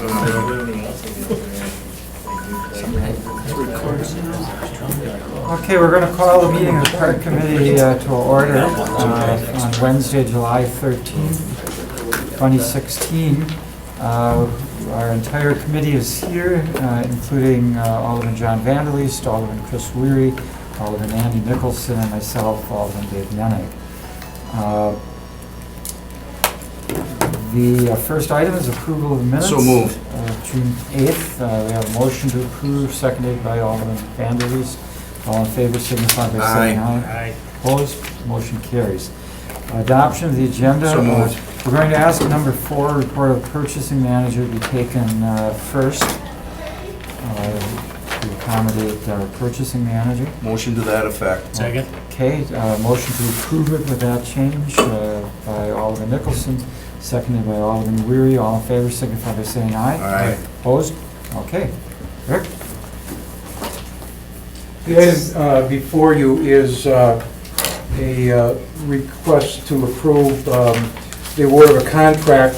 Okay, we're going to call the meeting of the Park Committee to order on Wednesday, July 13th, 2016. Our entire committee is here, including Alderman John Vanderleest, Alderman Chris Weary, Alderman Andy Nicholson, and myself, Alderman Dave Nennick. The first item is approval of the minutes. So moved. June 8th. We have a motion to approve, seconded by Alderman Vanderleest. All in favor signify by saying aye. Aye. Opposed? Motion carries. Adoption of the agenda. So moved. We're going to ask number 4, report of purchasing manager, to be taken first to accommodate our purchasing manager. Motion to that effect. Second. Okay, motion to approve it with that change by Alderman Nicholson, seconded by Alderman Weary. All in favor signify by saying aye. Aye. Opposed? Okay. Rick? The item before you is a request to approve the award of a contract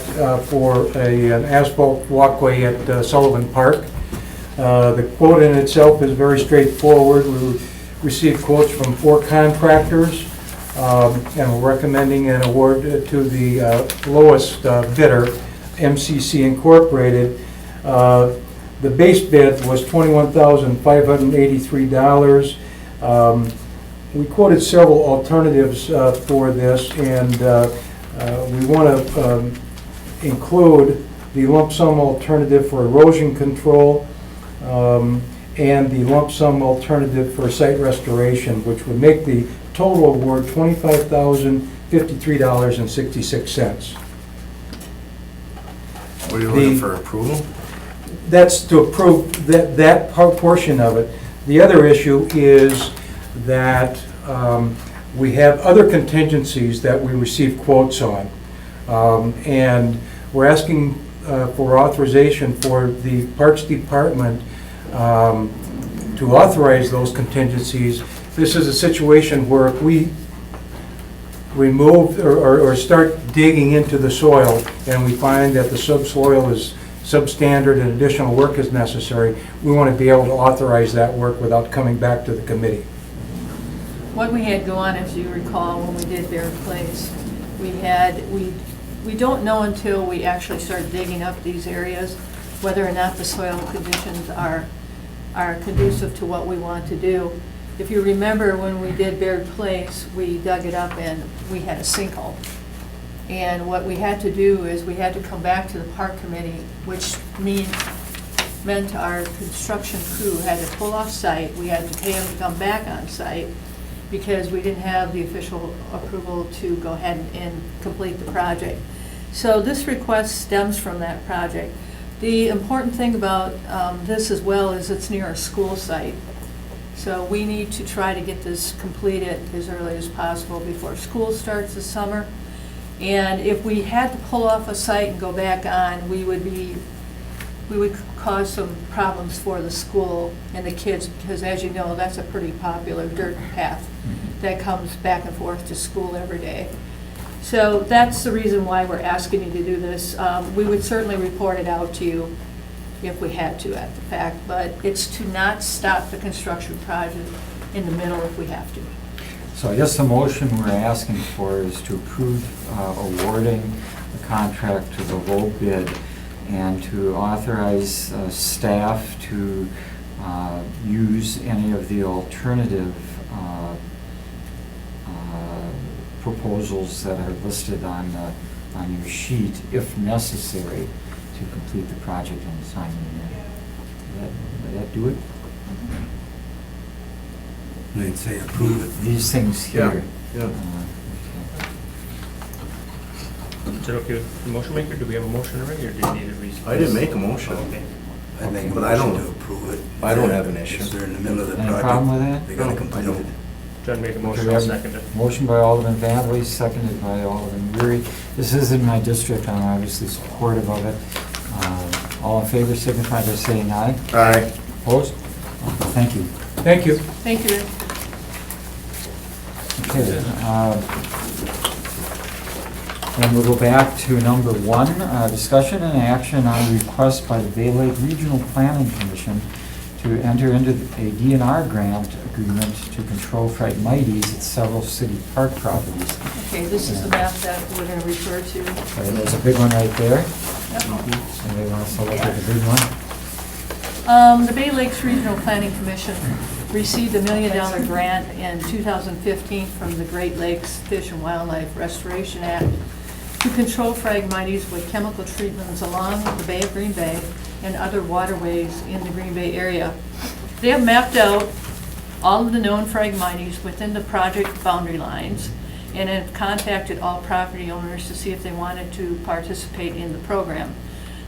for an asphalt walkway at Sullivan Park. The quote in itself is very straightforward. We received quotes from 4 contractors, and we're recommending an award to the lowest bidder, MCC Incorporated. The base bid was $21,583. We quoted several alternatives for this, and we want to include the lump sum alternative for erosion control and the lump sum alternative for site restoration, which would make the total award $25,053.66. What are you looking for, approval? That's to approve that portion of it. The other issue is that we have other contingencies that we receive quotes on. And we're asking for authorization for the Parks Department to authorize those contingencies. This is a situation where if we remove or start digging into the soil and we find that the subsoil is substandard and additional work is necessary, we want to be able to authorize that work without coming back to the committee. What we had go on, as you recall, when we did Bear Place, we don't know until we actually start digging up these areas whether or not the soil conditions are conducive to what we want to do. If you remember, when we did Baird Place, we dug it up and we had a sinkhole. And what we had to do is we had to come back to the park committee, which meant our construction crew had to pull off site. We had to pay them to come back on site because we didn't have the official approval to go ahead and complete the project. So this request stems from that project. The important thing about this as well is it's near a school site. So we need to try to get this completed as early as possible before school starts this summer. And if we had to pull off a site and go back on, we would cause some problems for the school and the kids, because as you know, that's a pretty popular dirt path that comes back and forth to school every day. So that's the reason why we're asking you to do this. We would certainly report it out to you if we had to at the fact, but it's to not stop the construction project in the middle if we have to. So I guess the motion we're asking for is to approve awarding the contract to the low bid and to authorize staff to use any of the alternative proposals that are listed on your sheet, if necessary, to complete the project in a timely manner. Would that do it? They'd say approve it. These things here. Yeah. Okay. Is it okay with the motion maker? Do we have a motion already, or do you need a reason? I didn't make a motion. Okay. I make a But I motion don't- to approve it. I don't have an issue. Because they're in the middle of the Any project. problem with that? They gotta No, complete I don't. it. John made a Okay, motion, we I'll have second it. Motion by Alderman Vanderleest, seconded by Alderman Weary. This is in my district, I'm obviously supportive of it. All in favor signify by saying aye. Aye. Opposed? Thank you. Thank you. Thank you, Rick. Okay. And we'll go back to number 1, discussion and action on request by the Bay Lake Regional Planning Commission to enter into a DNR grant agreement to control Phragmites at several city park properties. Okay, this is the map that we're going to refer to. Okay, there's a big one right there. Yep. Anybody want us to look at the big one? The Bay Lakes Regional Planning Commission received a $1 million grant in 2015 from the Great Lakes Fish and Wildlife Restoration Act to control Phragmites with chemical treatments along the Bay of Green Bay and other waterways in the Green Bay area. They have mapped out all of the known Phragmites within the project boundary lines and have contacted all property owners to see if they wanted to participate in the program.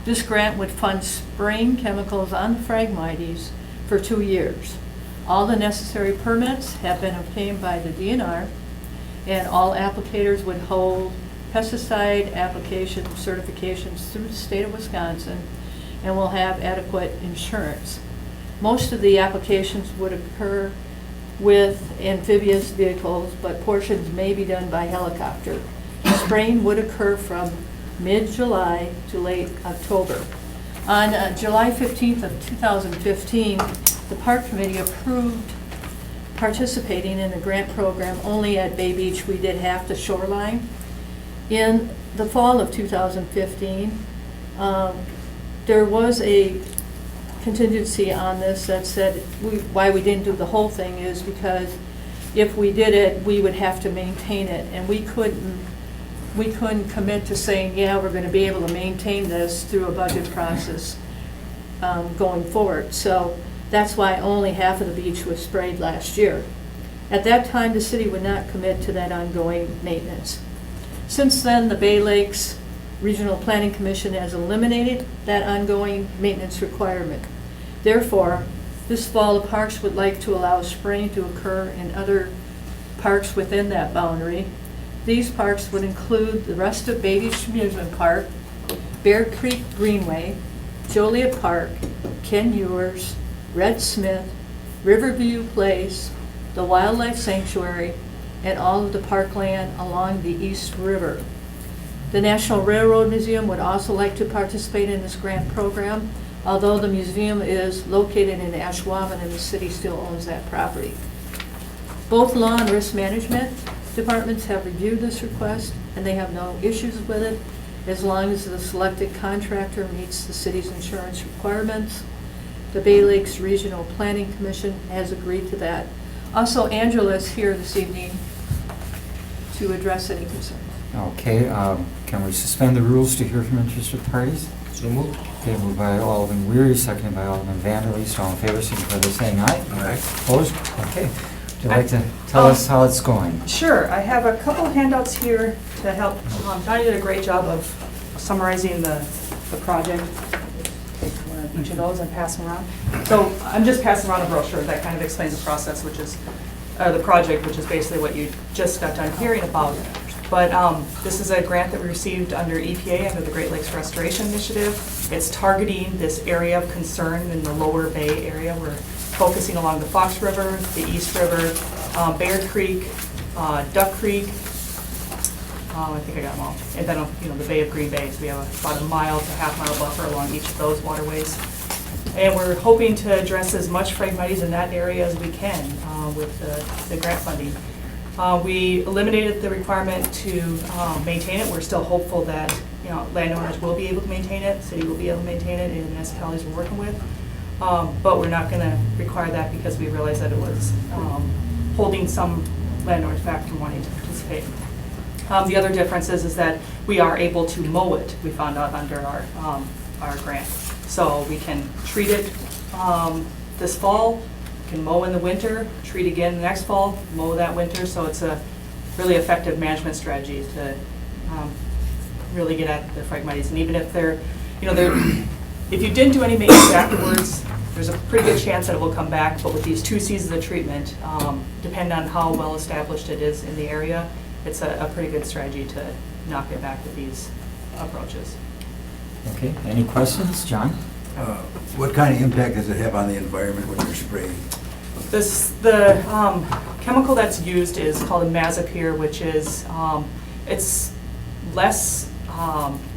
This grant would fund spraying chemicals on the Phragmites for 2 years. All the necessary permits have been obtained by the DNR, and all applicators would hold pesticide application certifications through the state of Wisconsin and will have adequate insurance. Most of the applications would occur with amphibious vehicles, but portions may be done by helicopter. Spraying would occur from mid-July to late October. On July 15th of 2015, the Park Committee approved participating in the grant program only at Bay Beach. We did half the shoreline. In the fall of 2015, there was a contingency on this that said why we didn't do the whole thing is because if we did it, we would have to maintain it, and we couldn't commit to saying, yeah, we're going to be able to maintain this through a budget process going forward. So that's why only half of the beach was sprayed last year. At that time, the city would not commit to that ongoing maintenance. Since then, the Bay Lakes Regional Planning Commission has eliminated that ongoing maintenance requirement. Therefore, this fall, the parks would like to allow spraying to occur in other parks within that boundary. These parks would include the rest of Bay Beach Amusement Park, Bear Creek Greenway, Joliet Park, Ken Ewers, Red Smith, Riverview Place, the Wildlife Sanctuary, and all of the parkland along the East River. The National Railroad Museum would also like to participate in this grant program, although the museum is located in Ashwaubenon and the city still owns that property. Both law and risk management departments have reviewed this request, and they have no issues with it as long as the selected contractor meets the city's insurance requirements. The Bay Lakes Regional Planning Commission has agreed to that. Also, Angela is here this evening to address any concerns. Okay, can we suspend the rules to hear from interested parties? So moved. Okay, moved by Alderman Weary, seconded by Alderman Vanderleest. All in favor, signify by saying aye. Aye. Opposed? Okay. Would you like to tell us how it's going? Sure, I have a couple handouts here to help. Johnny did a great job of summarizing the project. Take one of each of those and pass them around. So I'm just passing around a brochure that kind of explains the process, which is, the project, which is basically what you just got done hearing about. But this is a grant that we received under EPA, under the Great Lakes Restoration Initiative. It's targeting this area of concern in the lower Bay area. We're focusing along the Fox River, the East River, Bear Creek, Duck Creek, I think I got them all. And then, the Bay of Green Bay. So we have about a mile to half-mile buffer along each of those waterways. And we're hoping to address as much Phragmites in that area as we can with the grant funding. We eliminated the requirement to maintain it. We're still hopeful that landowners will be able to maintain it, city will be able to maintain it, and the municipalities we're working with. But we're not going to require that because we realized that it was holding some landowners back from wanting to participate. The other difference is that we are able to mow it, we found out under our grant. So we can treat it this fall, can mow in the winter, treat again the next fall, mow that winter. So it's a really effective management strategy to really get at the Phragmites. And even if if you didn't do any maintenance afterwards, there's a pretty good chance that it will come back. But with these 2 seasons of treatment, depending on how well established it is in the area, it's a pretty good strategy to knock it back with these approaches. Okay, any questions? John? What kind of impact does it have on the environment when you're spraying? The chemical that's used is called a mazapir, which is it's less,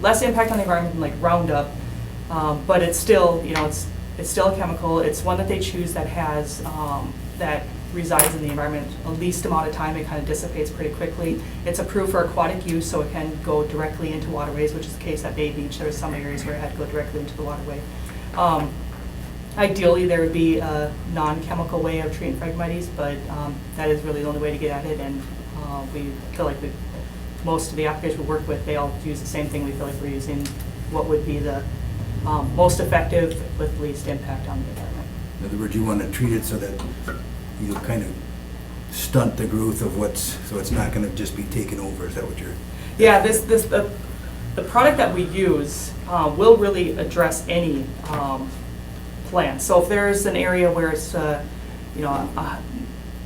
less impact on the environment than like Roundup, but it's still, you know, it's still a chemical. It's one that they choose that has, that resides in the environment a least amount of time. It kind of dissipates pretty quickly. It's approved for aquatic use, so it can go directly into waterways, which is the case at Bay Beach. There were some areas where it had to go directly into the waterway. Ideally, there would be a non-chemical way of treating Phragmites, but that is really the only way to get at it, and we feel like most of the applicants we work with, they all use the same thing. We feel like we're using what would be the most effective with least impact on the environment. In other words, you want to treat it so that you'll kind of stunt the growth of so it's not going to just be taken over. Is that what you're? Yeah, the product that we use will really address any plant. So if there's an area where it's, you know,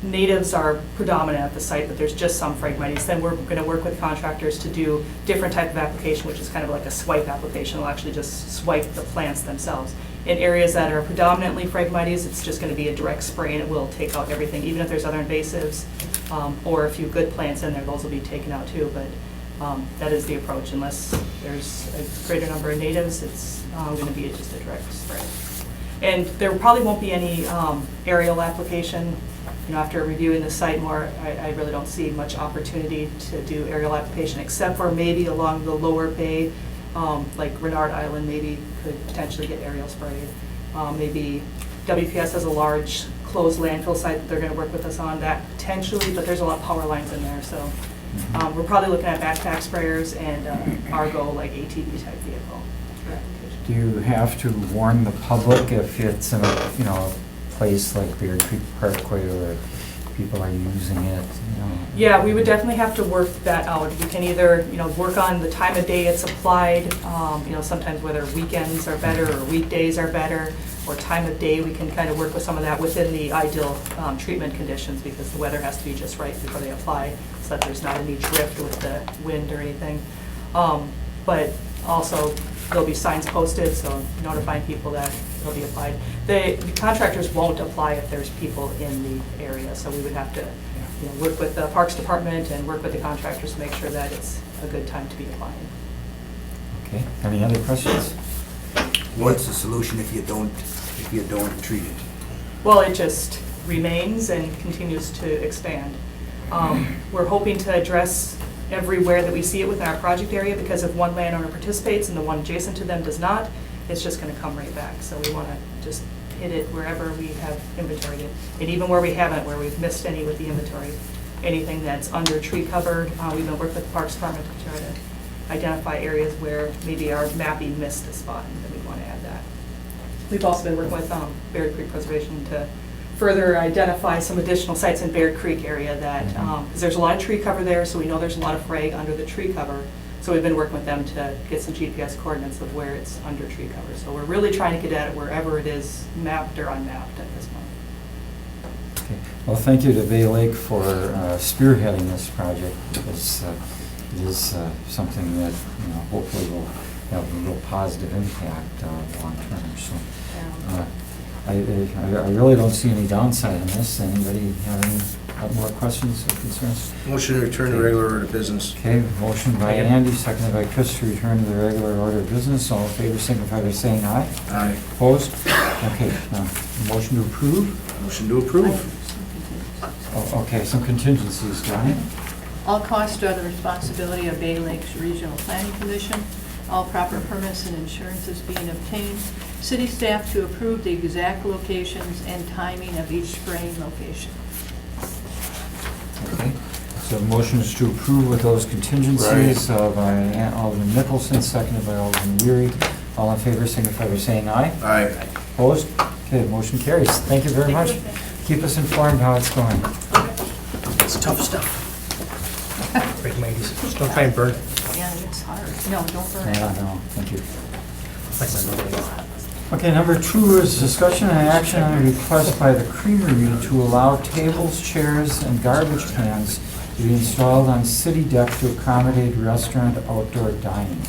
natives are predominant at the site, but there's just some Phragmites, then we're going to work with contractors to do different type of application, which is kind of like a swipe application. We'll actually just swipe the plants themselves. In areas that are predominantly Phragmites, it's just going to be a direct spray, and it will take out everything. Even if there's other invasives or a few good plants in there, those will be taken out too. But that is the approach. Unless there's a greater number of natives, it's going to be just a direct spray. And there probably won't be any aerial application. You know, after reviewing the site more, I really don't see much opportunity to do aerial application, except for maybe along the lower bay, like Renard Island maybe could potentially get aerial sprayed. Maybe WPS has a large closed landfill site that they're going to work with us on that potentially, but there's a lot of power lines in there, so we're probably looking at backpack sprayers and Argo, like ATV type vehicle. Do you have to warn the public if it's in a, you know, place like Bear Creek Parkway where people are using it, you know? Yeah, we would definitely have to work that out. We can either, you know, work on the time of day it's applied, you know, sometimes whether weekends are better or weekdays are better, or time of day. We can kind of work with some of that within the ideal treatment conditions, because the weather has to be just right before they apply, so that there's not any drift with the wind or anything. But also, there'll be signs posted, so notifying people that it'll be applied. The contractors won't apply if there's people in the area, so we would have to, you know, work with the Parks Department and work with the contractors to make sure that it's a good time to be applying. Okay, any other questions? What's the solution if you don't treat it? Well, it just remains and continues to expand. We're hoping to address everywhere that we see it within our project area, because if one landowner participates and the one adjacent to them does not, it's just going to come right back. So we want to just hit it wherever we have inventoried it, and even where we haven't, where we've missed any with the inventory. Anything that's under tree covered, we've been working with the Parks Department to try to identify areas where maybe our mapping missed a spot, and then we want to add that. We've also been working with Bear Creek Preservation to further identify some additional sites in Bear Creek area that, because there's a lot of tree cover there, so we know there's a lot of frag under the tree cover. So we've been working with them to get some GPS coordinates of where it's under tree cover. So we're really trying to get at it wherever it is mapped or unmapped at this point. Okay. Well, thank you to Bay Lake for spearheading this project, because it is something that, you know, hopefully will have a real positive impact long term. So I really don't see any downside in this. Anybody have more questions or concerns? Motion to return to regular order of business. Okay, motion by Andy, seconded by Chris to return to the regular order of business. All in favor signify by saying aye. Aye. Opposed? Okay, motion to approve? Motion to approve. Oh, okay, some contingencies, Johnny? All costs are the responsibility of Bay Lakes Regional Planning Commission. All proper permits and insurances being obtained. City staff to approve the exact locations and timing of each spraying location. Okay, so motion is to approve with those contingencies by Alderman Nicholson, seconded by Alderman Weary. All in favor signify by saying aye. Aye. Opposed? Okay, motion carries. Thank you very much. Keep us informed how it's going. It's tough stuff. Phragmites. Just don't try and burn it. Yeah, it's hard. No, don't burn it. Yeah, no, thank you. That's my mother. Okay, number 2 is discussion and action on a request by the Creamery to allow tables, chairs, and garbage cans to be installed on city deck to accommodate restaurant outdoor dining.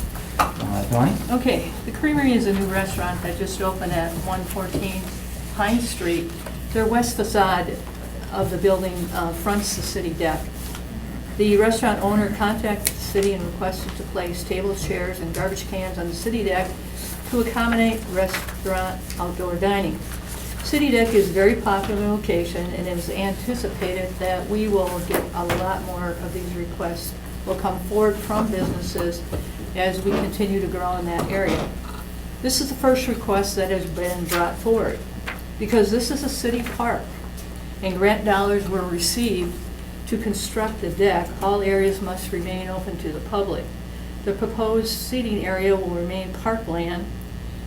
Donnie? Okay, the Creamery is a new restaurant that just opened at 114 Pine Street. Their west facade of the building fronts the city deck. The restaurant owner contacted the city and requested to place tables, chairs, and garbage cans on the city deck to accommodate restaurant outdoor dining. City deck is a very popular location, and it is anticipated that we will get a lot more of these requests will come forward from businesses as we continue to grow in that area. This is the first request that has been brought forward, because this is a city park, and grant dollars were received to construct the deck. All areas must remain open to the public. The proposed seating area will remain parkland,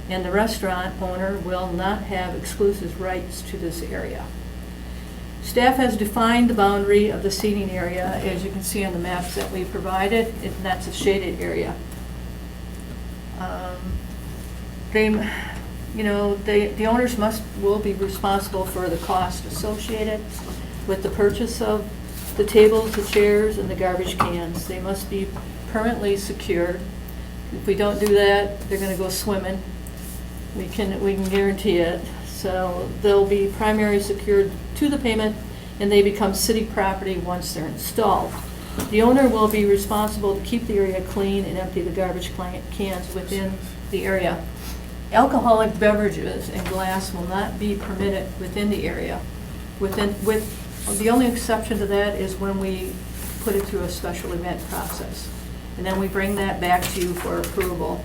and the restaurant owner will not have exclusive rights to this area. Staff has defined the boundary of the seating area, as you can see on the maps that we provided, and that's a shaded area. The owners will be responsible for the cost associated with the purchase of the tables, the chairs, and the garbage cans. They must be permanently secured. If we don't do that, they're gonna go swimming. We can guarantee it. So they'll be primarily secured to the payment, and they become city property once they're installed. The owner will be responsible to keep the area clean and empty the garbage cans within the area. Alcoholic beverages and glass will not be permitted within the area. The only exception to that is when we put it through a special event process. And then we bring that back to you for approval.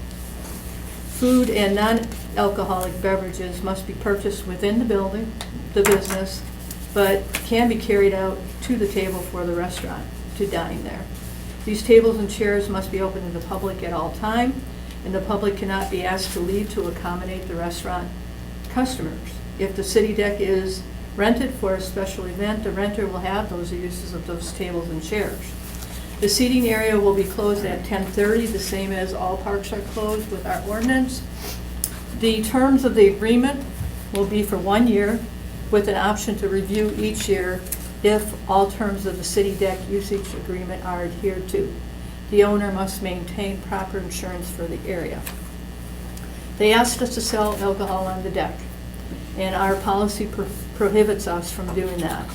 Food and non-alcoholic beverages must be purchased within the building, the business, but can be carried out to the table for the restaurant to dine there. These tables and chairs must be open to the public at all time, and the public cannot be asked to leave to accommodate the restaurant customers. If the city deck is rented for a special event, the renter will have those uses of those tables and chairs. The seating area will be closed at 10:30, the same as all parks are closed with our ordinance. The terms of the agreement will be for 1 year, with an option to review each year if all terms of the city deck usage agreement are adhered to. The owner must maintain proper insurance for the area. They asked us to sell alcohol on the deck, and our policy prohibits us from doing that.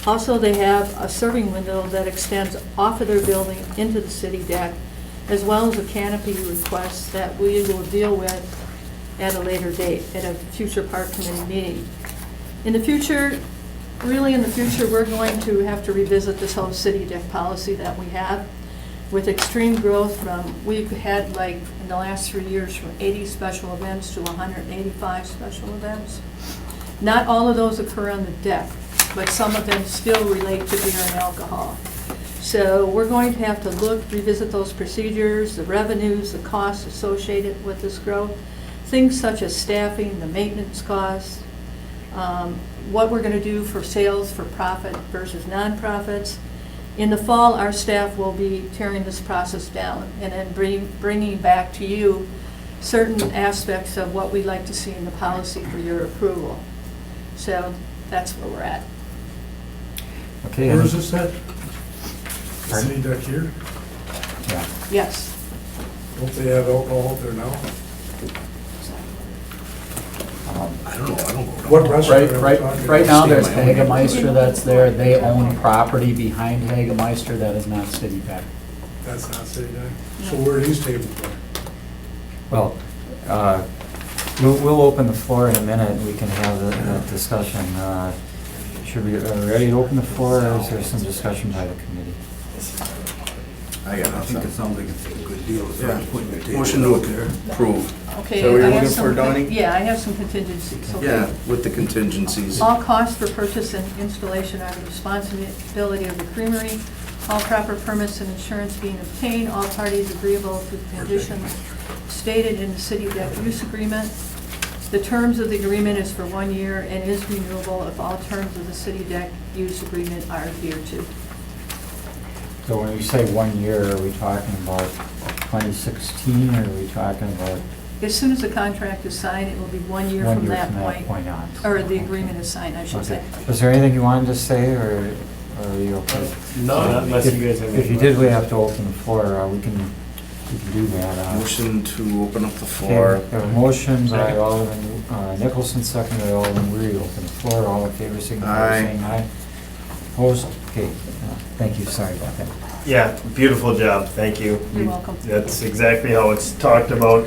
Also, they have a serving window that extends off of their building into the city deck, as well as a canopy request that we will deal with at a later date, at a future park committee meeting. In the future, we're going to have to revisit this whole city deck policy that we have. With extreme growth we've had in the last 3 years from 80 special events to 185 special events. Not all of those occur on the deck, but some of them still relate to beer and alcohol. So we're going to have to revisit those procedures, the revenues, the costs associated with this growth, things such as staffing, the maintenance costs, what we're going to do for sales for profit versus nonprofits. In the fall, our staff will be tearing this process down and then bringing back to you certain aspects of what we'd like to see in the policy for your approval. So that's where we're at. Okay. Where is this at? Pardon? City deck here? Yeah. Yes. Don't they have alcohol out there now? I don't know, I don't go down. What restaurant are we Right, talking right about? now, there's Stay in my own Hagemeister that's there, they own property behind Hagemeister, that is not city deck. That's not city deck. So where are these tables going? Well, we'll open the floor in a minute, and we can have that discussion. Should we, are we ready to open the floor, or is there some discussion by the committee? I got I think it nothing. sounds like it's a good deal as far as putting the table Motion out to there. approve. Okay. So we're I have looking for some Donnie? Yeah, I have some contingencies. Okay. Yeah, with the contingencies. All costs for purchase and installation are the responsibility of the Creamery. All proper permits and insurance being obtained, all parties agreeable to the conditions stated in the city deck use agreement. The terms of the agreement is for 1 year and is renewable if all terms of the city deck use agreement are adhered to. So when you say 1 year, are we talking about 2016, or are we talking about As soon as the contract is signed, it will be 1 year 1 from year that from that point. point on? Or the agreement is signed, I should say. Okay. Was there anything you wanted to say, or are you okay? No, unless you guys have. If you did, we have to open the floor. We can do that. Motion to open up the floor. Okay, we have a motion by Alderman Nicholson, second by Alderman Weary. Open the floor. All in favor, signify by Aye. saying aye. Opposed? Okay. Thank you. Sorry about that. Yeah, beautiful job, thank you. You're welcome. That's exactly how it's talked about.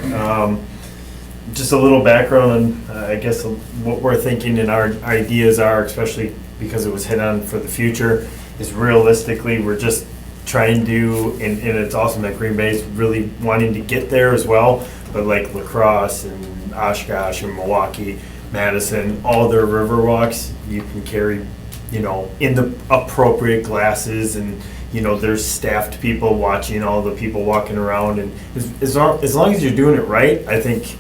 Just a little background on, I guess, what we're thinking and our ideas are, especially because it was hit on for the future, is realistically, we're just trying to, and it's awesome that Green Bay's really wanting to get there as well, but like La Crosse and Oshkosh and Milwaukee, Madison, all their river walks, you can carry, you know, in the appropriate glasses, and you know, there's staffed people watching all the people walking around, and as long as you're doing it right, I think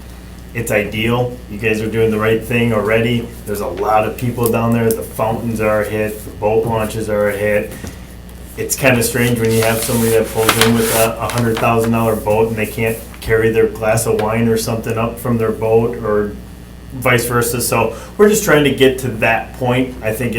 it's ideal. You guys are doing the right thing already. There's a lot of people down there. The fountains are a hit. The boat launches are a hit. It's kind of strange when you have somebody that pulls in with a $100,000 boat and they can't carry their glass of wine or something up from their boat, or vice versa. So we're just trying to get to that point. I think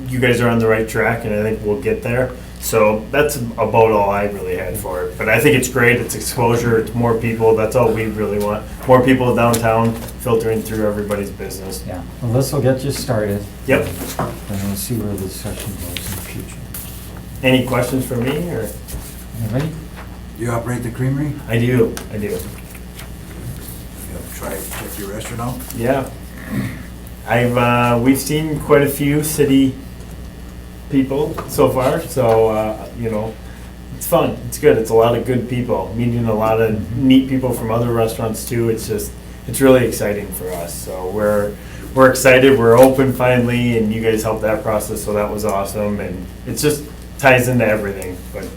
you guys are on the right track, and I think we'll get there. So that's about all I really had for it. But I think it's great. It's exposure. It's more people. That's all we really want. More people downtown filtering through everybody's business. Yeah, well, this will get you started. Yep. And we'll see where the discussion goes in the future. Any questions for me, or? Anybody? You operate the Creamery? I do. You have tried at your restaurant out? Yeah. We've seen quite a few city people so far, so, you know, it's fun. It's good. It's a lot of good people, meeting a lot of neat people from other restaurants too. It's really exciting for us. So we're excited. We're open finally, and you guys helped that process, so that was awesome. And it just ties into everything, but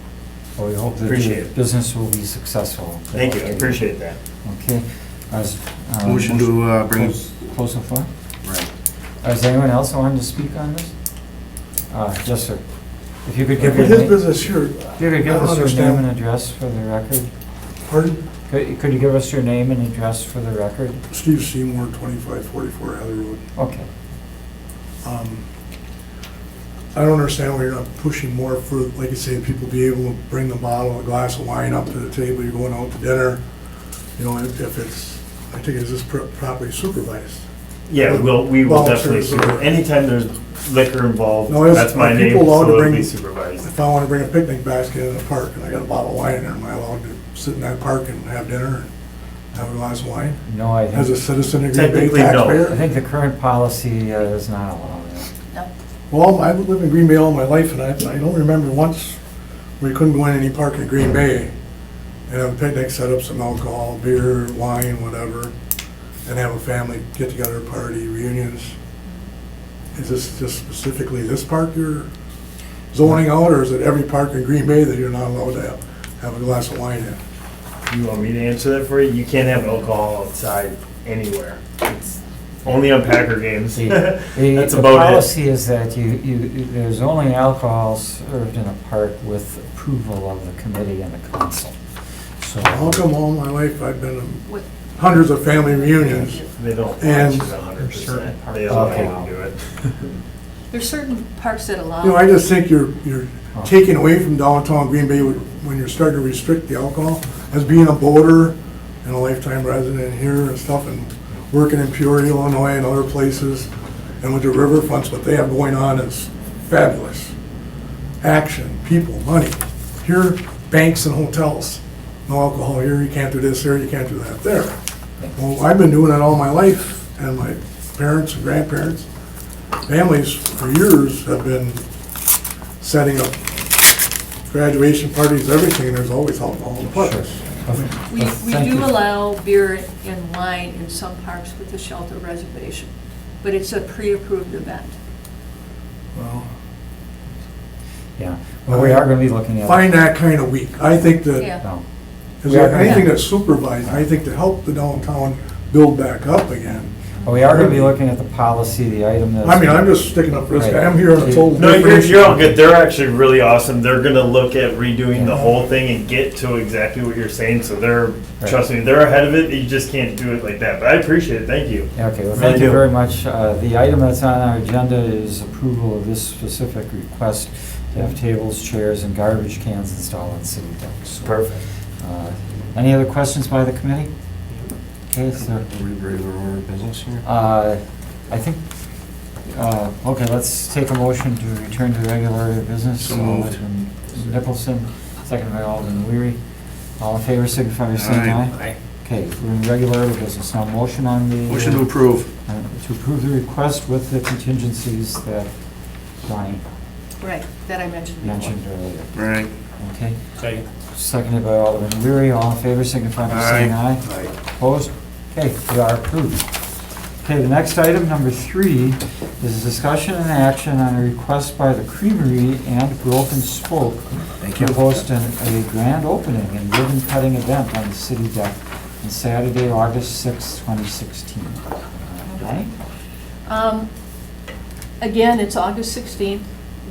Well, we hope that Appreciate the it. business will be successful. thank you. I appreciate that. Okay. Motion to bring. Close the floor. Right. Is anyone else wanting to speak on this? Yes, sir. If you could give With your his name, business here, if you could give I don't us your understand. name and address for the record. pardon? Could you give us your name and address for the record? Steve Seymour, 2544 Heather Road. Okay. I don't understand why you're not pushing more for, like you say, people be able to bring the bottle, a glass of wine up to the table, you're going out to dinner. You know, if it's, I think it's just properly supervised. Yeah, we will definitely, Volunteers or- anytime there's liquor involved, No, it's- that's my are name, people allowed to so it'll bring- be supervised. If I want to bring a picnic basket in the park and I got a bottle of wine in there, am I allowed to sit in that park and have dinner and have a glass of wine? No, I As a think, citizen of Green Bay Technically, no. I taxpayer? think the current policy does not allow that. No. Well, I've lived in Green Bay all my life, and I don't remember once where you couldn't go in any park in Green Bay and have a picnic, set up some alcohol, beer, wine, whatever, and have a family get-together party, reunions. Is this just specifically this park you're zoning out, or is it every park in Green Bay that you're not allowed to have a glass of wine in? You want me to answer that for you? You can't have alcohol outside anywhere. It's only on Packer games. That's The about policy is that there's only alcohol served in a park with approval of the committee and the council. So, How come all my life I've been in What- hundreds of family reunions? They don't watch And- it 100%. They allow you to do it. There's certain parks that allow. You know, I just think you're taking away from downtown Green Bay when you're starting to restrict the alcohol. As being a boater and a lifetime resident here and stuff, and working in Peoria, Illinois, and other places, and with the riverfronts, what they have going on is fabulous. Action, people, money. Here, banks and hotels. No alcohol here, you can't do this here, you can't do that there. Well, I've been doing it all my life, and my parents and grandparents, families for years have been setting up graduation parties, everything, and there's always alcohol in the parks. We Thank do you. allow beer and wine in some parks with the shelter reservation, but it's a pre-approved event. Well, yeah, well, we are going to be looking at. find that kind of weak. I think that, Yeah. No. is We are there gonna- anything that's supervised, I think to help the downtown build back up again. Well, we are going to be looking at the policy, the item that's. I mean, I'm just sticking up for this guy, Right. I'm here on a total. No, different you're all issue. good. They're actually really awesome. They're gonna look at redoing the whole thing and get to exactly what you're saying, so trust me, they're ahead of it. You just can't do it like that, but I appreciate it. Thank you. Yeah, okay, well, Really thank you do. very much. The item that's on our agenda is approval of this specific request to have tables, chairs, and garbage cans installed on city decks. Perfect. Any other questions by the committee? Okay, so, Regular order of business here? I think, okay, let's take a motion to return to regular business. So moved. Nicholson, seconded by Alderman Weary. All in favor, signify by saying aye. Aye. Okay, we're in regular business now. Motion on the... Motion to approve. To approve the request with the contingencies that Donnie Right, that I mentioned before. mentioned earlier. Right. Okay, Second. seconded by Alderman Weary. All in favor, signify by saying aye. Opposed? Okay, they are approved. Okay, the next item, number 3, is a discussion and action on a request by the Creamery and Broken Spoke to host a grand opening and ribbon cutting event on the city deck on Saturday, August 6, 2016. Okay? Again, it's August 16th.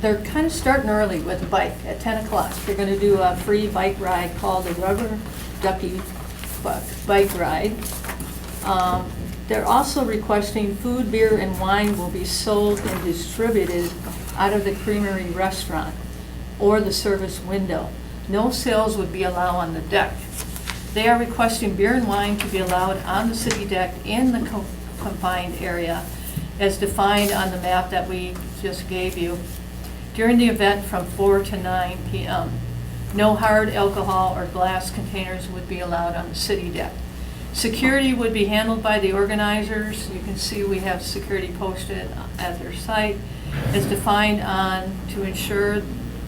They're kind of starting early with a bike at 10 o'clock. They're going to do a free bike ride called the Rubber Ducky Bike Ride. They're also requesting food, beer, and wine will be sold and distributed out of the Creamery restaurant or the service window. No sales would be allowed on the deck. They are requesting beer and wine to be allowed on the city deck in the confined area as defined on the map that we just gave you during the event from 4 to 9 p.m. No hard alcohol or glass containers would be allowed on the city deck. Security would be handled by the organizers. You can see we have security posted at their site as defined on to ensure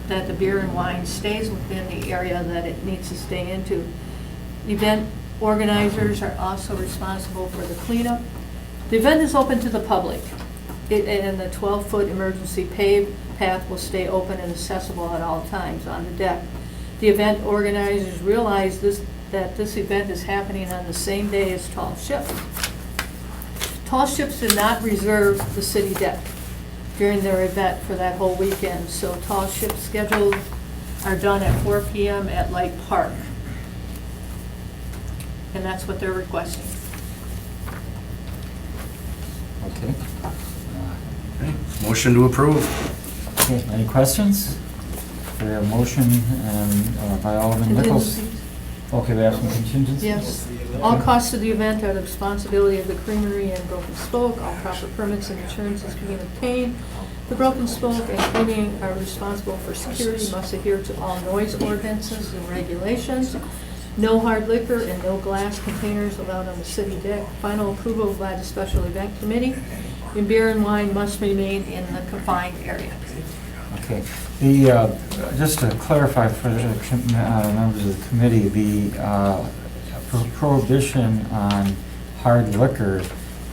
that the beer and wine stays within the area that it needs to stay into. Event organizers are also responsible for the cleanup. The event is open to the public, and the 12-foot emergency paved path will stay open and accessible at all times on the deck. The event organizers realize that this event is happening on the same day as Tall Ships. Tall Ships did not reserve the city deck during their event for that whole weekend, so Tall Ships scheduled are done at 4 p.m. at Light Park. And that's what they're requesting. Okay. Motion to approve. Okay, any questions? We have a motion by Alderman Nichols. Contingencies? Okay, we have some contingencies? Yes. All costs of the event are the responsibility of the Creamery and Broken Spoke. All proper permits and insurances being obtained. The Broken Spoke and Creamery are responsible for security, must adhere to all noise ordinances and regulations. No hard liquor and no glass containers allowed on the city deck. Final approval by the special event committee. And beer and wine must remain in the confined area. Okay. Just to clarify for the members of the committee, the prohibition on hard liquor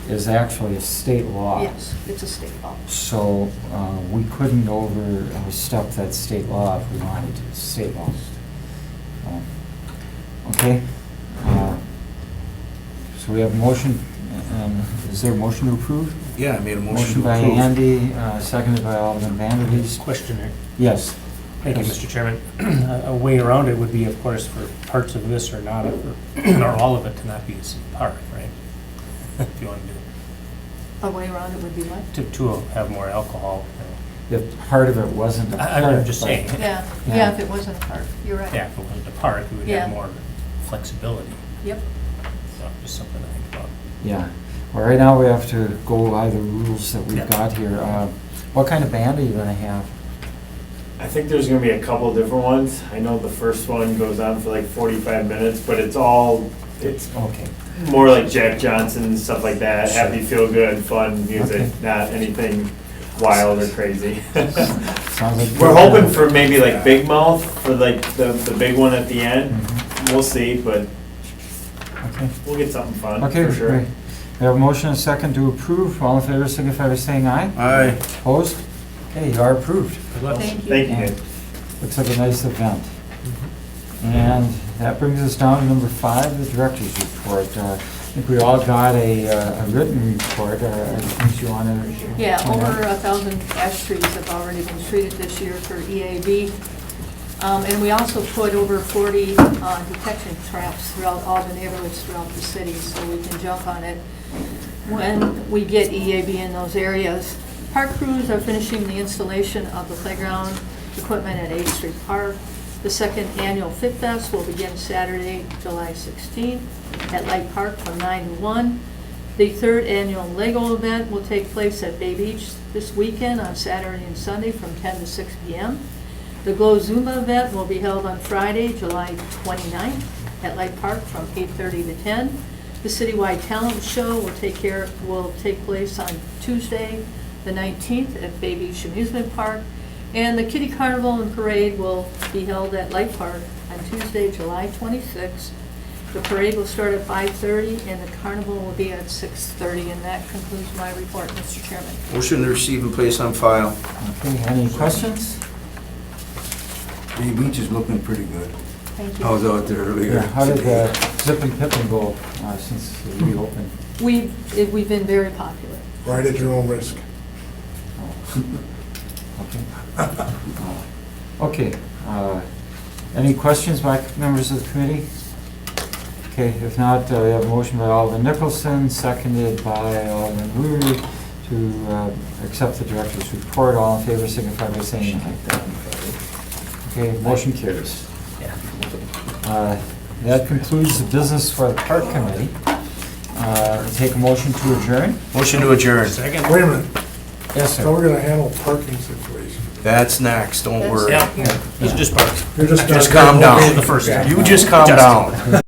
is actually a state law. Yes, it's a state law. So we couldn't overstep that state law if we wanted to. It's state law. Okay. So we have a motion. Is there a motion to approve? Yeah, I made a motion Motion to by approve. Andy, seconded by Alderman Vanderleest. Question here. Yes. Thank you, Mr. Chairman. A way around it would be, of course, for parts of this or not, or all of it to not be a city park, right? If you want to do A way around it would be what? it, to have more alcohol. If part of it wasn't a park. I'm just but- saying. Yeah, if it wasn't a park, you're right. Yeah, if it wasn't a park, we would Yeah. have more flexibility. Yep. So just something to think about. Yeah. Well, right now we have to go by the rules that we've Yeah. got here. What kind of band are you gonna have? I think there's gonna be a couple different ones. I know the first one goes on for like 45 minutes, but it's Okay. more like Jack Johnson, stuff like that, Sure. happy, feel-good, fun music, Okay. not anything wild or crazy. Sounds like. We're hoping for maybe like Big Mouth for like the big one at the end. Mhm. We'll see, but Okay. we'll get something fun Okay, for sure. great. We have a motion and a second to approve. All in favor, signify by saying aye. Aye. Opposed? Okay, you are approved. Good luck. Thank you. Thank you, And guys. looks like a nice event. And that brings us down to number 5, the director's report. I think we all got a written report. Are there things you want to? Yeah, over 1,000 ash trees have already been treated this year for EAB. And we also put over 40 detection traps throughout all the neighborhoods throughout the city, so we can jump on it when we get EAB in those areas. Park crews are finishing the installation of the playground equipment at 8th Street Park. The second annual Fit Fest will begin Saturday, July 16th at Light Park from 9 to 1. The third annual Lego event will take place at Bay Beach this weekend on Saturday and Sunday from 10 to 6 p.m. The Glow Zumba event will be held on Friday, July 29th at Light Park from 8:30 to 10. The citywide talent show will take place on Tuesday, the 19th at Bay Beach Amusement Park. And the Kitty Carnival and Parade will be held at Light Park on Tuesday, July 26th. The parade will start at 5:30 and the carnival will be at 6:30. And that concludes my report, Mr. Chairman. Motion to receive and place on file. Okay, any questions? The beach is looking pretty good. Thank I was you. out there earlier. Yeah, how did the Zip and Pippin go since it reopened? We've been very popular. Right at your own risk. Okay. Okay, any questions by members of the committee? Okay, if not, we have a motion by Alderman Nicholson, seconded by Alderman Weary to accept the director's report. All in favor signify by saying aye. Okay, motion carries. That concludes the business for the park committee. Take a motion to adjourn. Motion to adjourn. Second? Wait a minute, Yes, how sir. we're gonna handle parking situation? That's next, don't worry. Yeah, it's just parks. You're Just gonna- calm down. The first time. You just calm down.